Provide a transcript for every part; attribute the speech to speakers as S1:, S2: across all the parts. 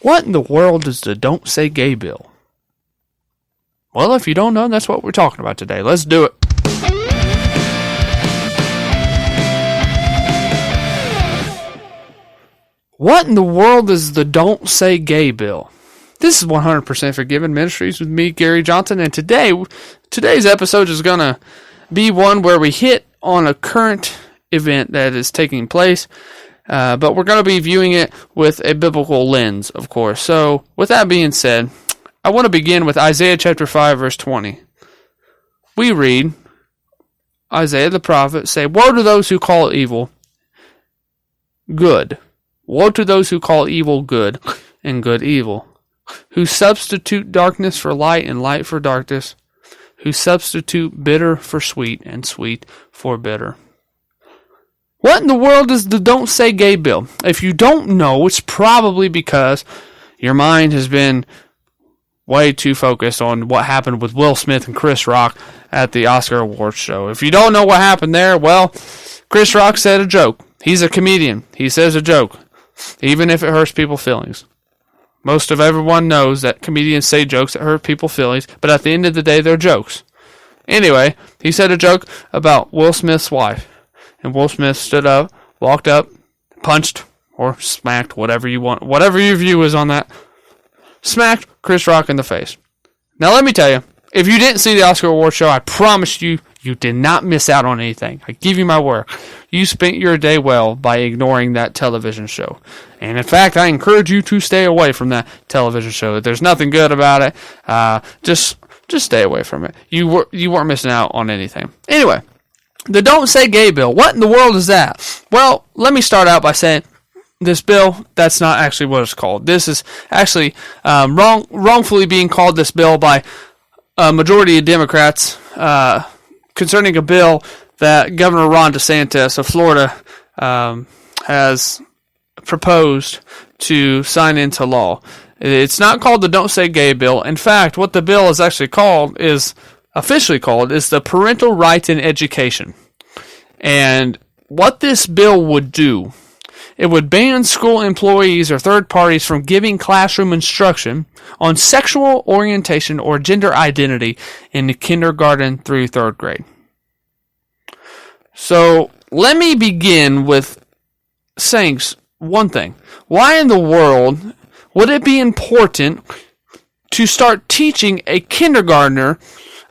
S1: What in the world is the Don't Say Gay bill? Well, if you don't know, that's what we're talking about today. Let's do it. What in the world is the Don't Say Gay bill? This is 100% Forgiven Ministries with me, Gary Johnson, and today's episode is going to be one where we hit on a current event that is taking place, but we're going to be viewing it with a biblical lens, of course. So, with that being said, I want to begin with Isaiah chapter 5, verse 20. We read, Isaiah the prophet say, "Woe to those who call evil good. Woe to those who call evil good, and good evil. Who substitute darkness for light and light for darkness. Who substitute bitter for sweet and sweet for bitter." What in the world is the Don't Say Gay bill? If you don't know, it's probably because your mind has been way too focused on what happened with Will Smith and Chris Rock at the Oscar Awards show. If you don't know what happened there, well, Chris Rock said a joke. He's a comedian. He says a joke, even if it hurts people's feelings. Most of everyone knows that comedians say jokes that hurt people's feelings, but at the end of the day, they're jokes. Anyway, he said a joke about Will Smith's wife, and Will Smith stood up, walked up, punched, or smacked, whatever you want, whatever your view is on that, smacked Chris Rock in the face. Now let me tell you, if you didn't see the Oscar Awards show, I promise you, you did not miss out on anything. I give you my word. You spent your day well by ignoring that television show. And in fact, I encourage you to stay away from that television show. There's nothing good about it. Just stay away from it. You weren't missing out on anything. Anyway, the Don't Say Gay bill. What in the world is that? Well, let me start out by saying this bill, that's not actually what it's called. This is actually wrongfully being called this bill by a majority of Democrats concerning a bill that Governor Ron DeSantis of Florida has proposed to sign into law. It's not called the Don't Say Gay bill. In fact, what the bill is actually officially called, is the Parental Rights in Education. And what this bill would do, it would ban school employees or third parties from giving classroom instruction on sexual orientation or gender identity in the kindergarten through third grade. So, let me begin with saying one thing. Why in the world would it be important to start teaching a kindergartner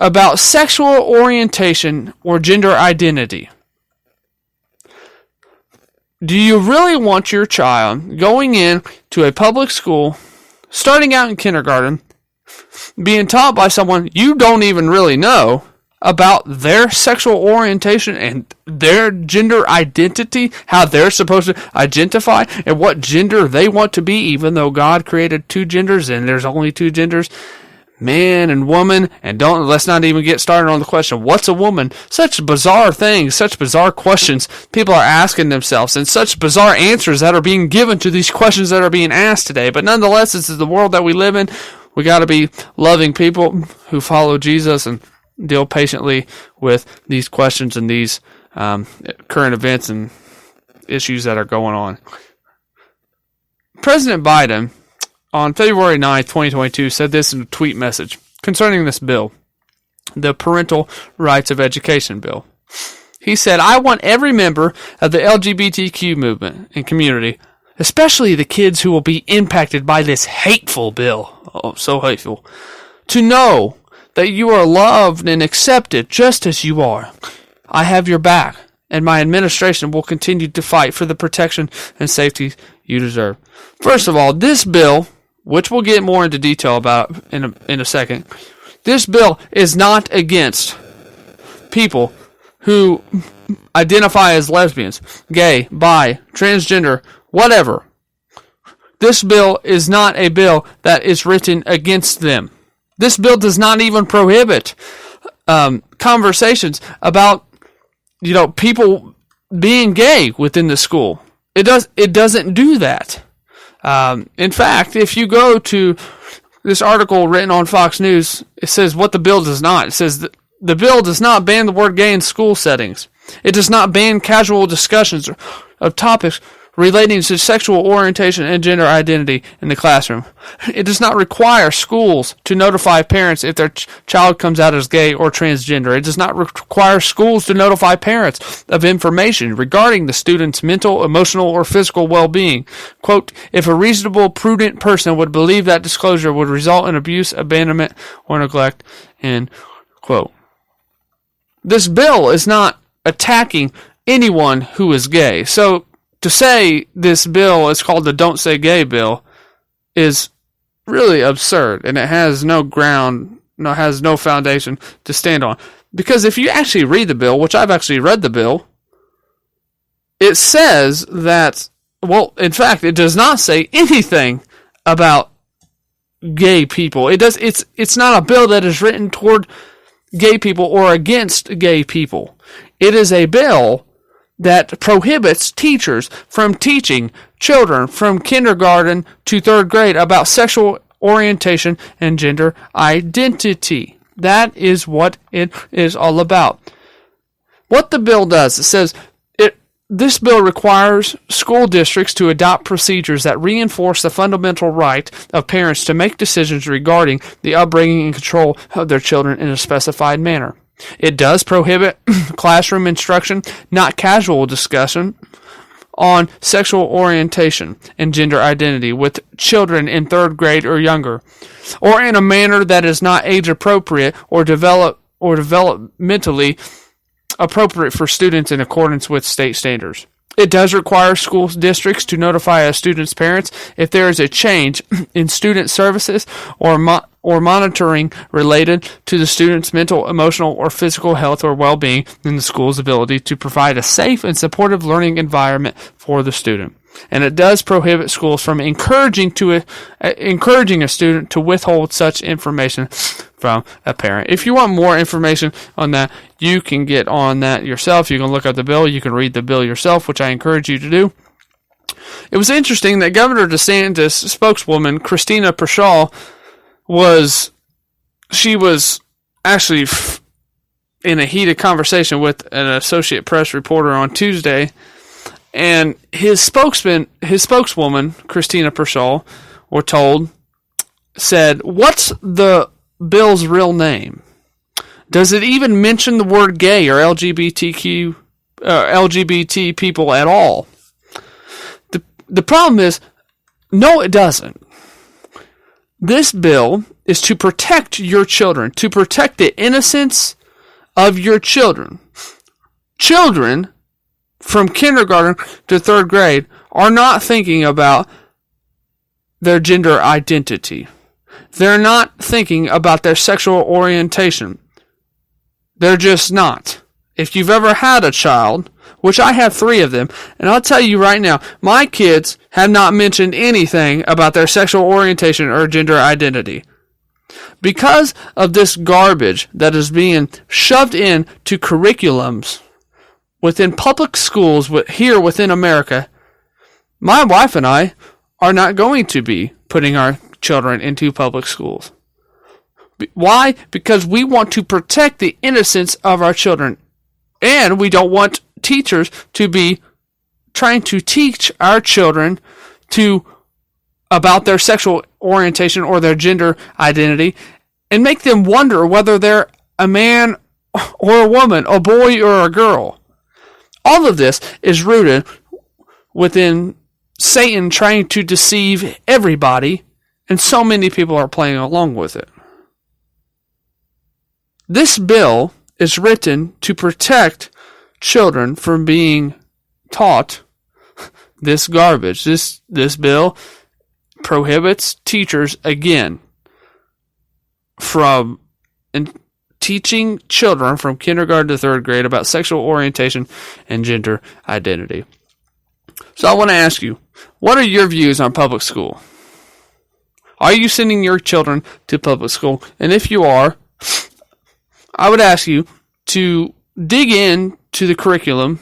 S1: about sexual orientation or gender identity? Do you really want your child going in to a public school, starting out in kindergarten, being taught by someone you don't even really know about their sexual orientation and their gender identity, how they're supposed to identify, and what gender they want to be, even though God created two genders and there's only two genders, man and woman? And let's not even get started on the question, what's a woman? Such bizarre things, such bizarre questions people are asking themselves, and such bizarre answers that are being given to these questions that are being asked today. But nonetheless, this is the world that we live in. We got to be loving people who follow Jesus and deal patiently with these questions and these current events and issues that are going on. President Biden, on February 9th, 2022, said this in a tweet message concerning this bill, the Parental Rights of Education bill. He said, "I want every member of the LGBTQ movement and community, especially the kids who will be impacted by this hateful bill," oh, so hateful, "to know that you are loved and accepted just as you are. I have your back, and my administration will continue to fight for the protection and safety you deserve." First of all, this bill, which we'll get more into detail about in a second, this bill is not against people who identify as lesbians, gay, bi, transgender, whatever. This bill is not a bill that is written against them. This bill does not even prohibit conversations about, people being gay within the school. It doesn't do that. In fact, if you go to this article written on Fox News, it says what the bill does not. It says that the bill does not ban the word gay in school settings. It does not ban casual discussions of topics relating to sexual orientation and gender identity in the classroom. It does not require schools to notify parents if their child comes out as gay or transgender. It does not require schools to notify parents of information regarding the student's mental, emotional, or physical well-being. Quote, if a reasonable, prudent person would believe that disclosure would result in abuse, abandonment, or neglect, end quote. This bill is not attacking anyone who is gay. So to say this bill is called the Don't Say Gay bill is really absurd, and it has no ground, has no foundation to stand on. Because if you actually read the bill, which I've actually read the bill, it says that, well, in fact, it does not say anything about gay people. It's not a bill that is written toward gay people or against gay people. It is a bill that prohibits teachers from teaching children from kindergarten to third grade about sexual orientation and gender identity. That is what it is all about. What the bill does, it says, this bill requires school districts to adopt procedures that reinforce the fundamental right of parents to make decisions regarding the upbringing and control of their children in a specified manner. It does prohibit classroom instruction, not casual discussion, on sexual orientation and gender identity with children in third grade or younger, or in a manner that is not age appropriate or developmentally appropriate for students in accordance with state standards. It does require school districts to notify a student's parents if there is a change in student services or monitoring related to the student's mental, emotional, or physical health or well-being and the school's ability to provide a safe and supportive learning environment for the student. And it does prohibit schools from encouraging a student to withhold such information from a parent. If you want more information on that, you can get on that yourself. You can look up the bill. You can read the bill yourself, which I encourage you to do. It was interesting that Governor DeSantis spokeswoman Christina Pershaw was actually in a heated conversation with an Associate Press reporter on Tuesday, and his spokeswoman, Christina Pershaw, we're told, said, "What's the bill's real name? Does it even mention the word gay or LGBT people at all?" The problem is, no, it doesn't. This bill is to protect your children, to protect the innocence of your children. Children from kindergarten to third grade are not thinking about their gender identity. They're not thinking about their sexual orientation. They're just not. If you've ever had a child, which I have 3 of them, and I'll tell you right now, my kids have not mentioned anything about their sexual orientation or gender identity. Because of this garbage that is being shoved into curriculums within public schools here within America, my wife and I are not going to be putting our children into public schools. Why? Because we want to protect the innocence of our children. And we don't want teachers to be trying to teach our children about their sexual orientation or their gender identity and make them wonder whether they're a man or a woman, a boy or a girl. All of this is rooted within Satan trying to deceive everybody, and so many people are playing along with it. This bill is written to protect children from being taught this garbage. This bill prohibits teachers, again, from teaching children from kindergarten to third grade about sexual orientation and gender identity. So I want to ask you, what are your views on public school? Are you sending your children to public school? And if you are, I would ask you to dig into the curriculum,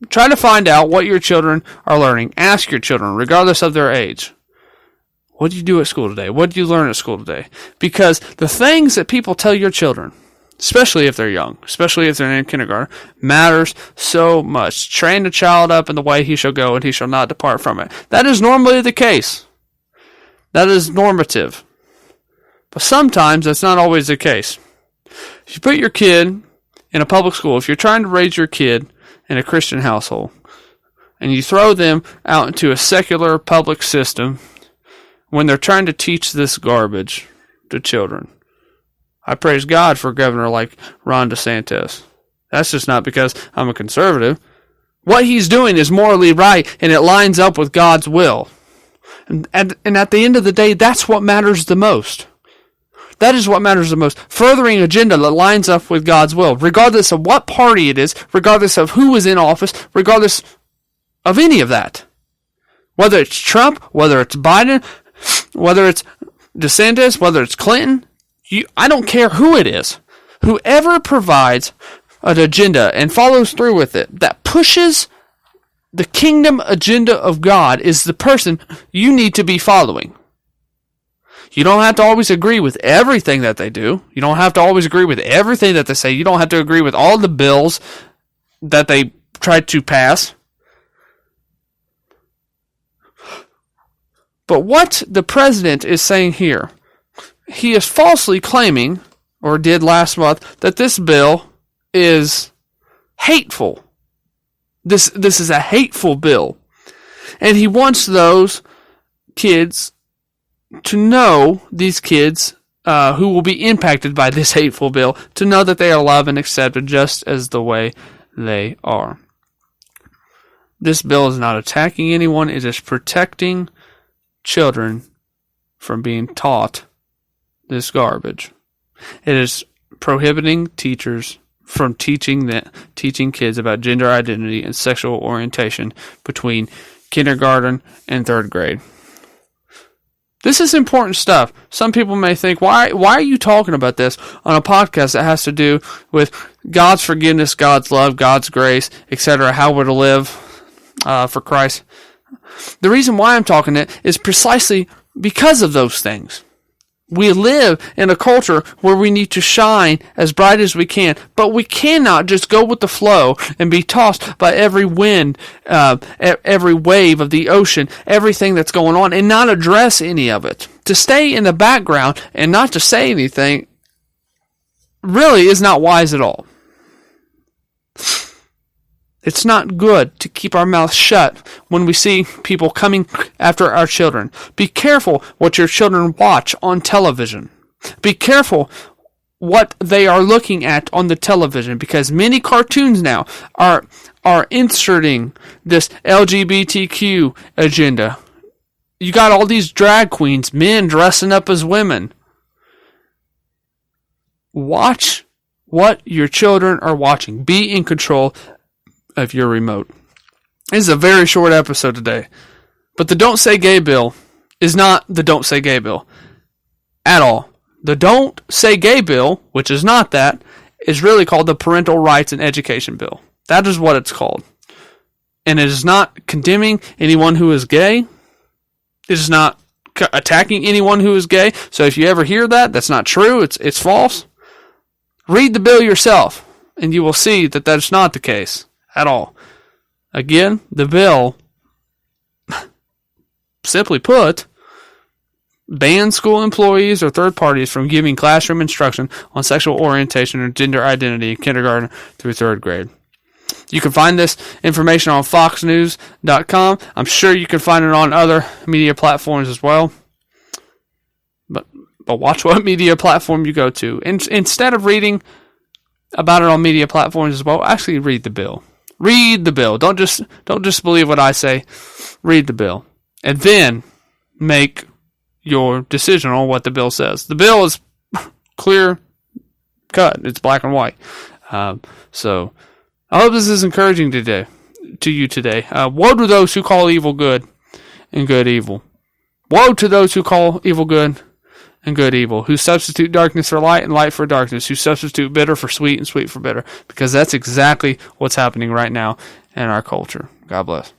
S1: try to find out what your children are learning. Ask your children, regardless of their age, what did you do at school today? What did you learn at school today? Because the things that people tell your children especially if they're young, especially if they're in kindergarten, matters so much. Train the child up in the way he shall go, and he shall not depart from it. That is normally the case. That is normative. But sometimes that's not always the case. If you put your kid in a public school, if you're trying to raise your kid in a Christian household, and you throw them out into a secular public system when they're trying to teach this garbage to children, I praise God for a governor like Ron DeSantis. That's just not because I'm a conservative. What he's doing is morally right, and it lines up with God's will. And at the end of the day, that's what matters the most. That is what matters the most. Furthering an agenda that lines up with God's will, regardless of what party it is, regardless of who is in office, regardless of any of that. Whether it's Trump, whether it's Biden, whether it's DeSantis, whether it's Clinton, I don't care who it is. Whoever provides an agenda and follows through with it that pushes the kingdom agenda of God is the person you need to be following. You don't have to always agree with everything that they do. You don't have to always agree with everything that they say. You don't have to agree with all the bills that they tried to pass. But what the president is saying here, he is falsely claiming, or did last month, that this bill is hateful. This is a hateful bill. And he wants those kids to know, these kids who will be impacted by this hateful bill, to know that they are loved and accepted just as the way they are. This bill is not attacking anyone. It is protecting children from being taught this garbage. It is prohibiting teachers from teaching kids about gender identity and sexual orientation between kindergarten and third grade. This is important stuff. Some people may think, why are you talking about this on a podcast that has to do with God's forgiveness, God's love, God's grace, etc., how we're to live for Christ? The reason why I'm talking it is precisely because of those things. We live in a culture where we need to shine as bright as we can, but we cannot just go with the flow and be tossed by every wind, every wave of the ocean, everything that's going on, and not address any of it. To stay in the background and not to say anything really is not wise at all. It's not good to keep our mouths shut when we see people coming after our children. Be careful what your children watch on television. Be careful what they are looking at on the television, because many cartoons now are inserting this LGBTQ agenda. You got all these drag queens, men dressing up as women. Watch what your children are watching. Be in control of your remote. This is a very short episode today, but the Don't Say Gay bill is not the Don't Say Gay bill at all. The Don't Say Gay bill, which is not that, is really called the Parental Rights and Education bill. That is what it's called. And it is not condemning anyone who is gay. It is not attacking anyone who is gay. So if you ever hear that, that's not true. It's false. Read the bill yourself, and you will see that that's not the case at all. Again, the bill, simply put, bans school employees or third parties from giving classroom instruction on sexual orientation or gender identity in kindergarten through third grade. You can find this information on foxnews.com. I'm sure you can find it on other media platforms as well. But watch what media platform you go to. Instead of reading about it on media platforms as well, actually read the bill. Read the bill. Don't just believe what I say. Read the bill. And then make your decision on what the bill says. The bill is clear cut. It's black and white. So I hope this is encouraging to you today. Woe to those who call evil good and good evil. Woe to those who call evil good and good evil, who substitute darkness for light and light for darkness, who substitute bitter for sweet and sweet for bitter, because that's exactly what's happening right now in our culture. God bless.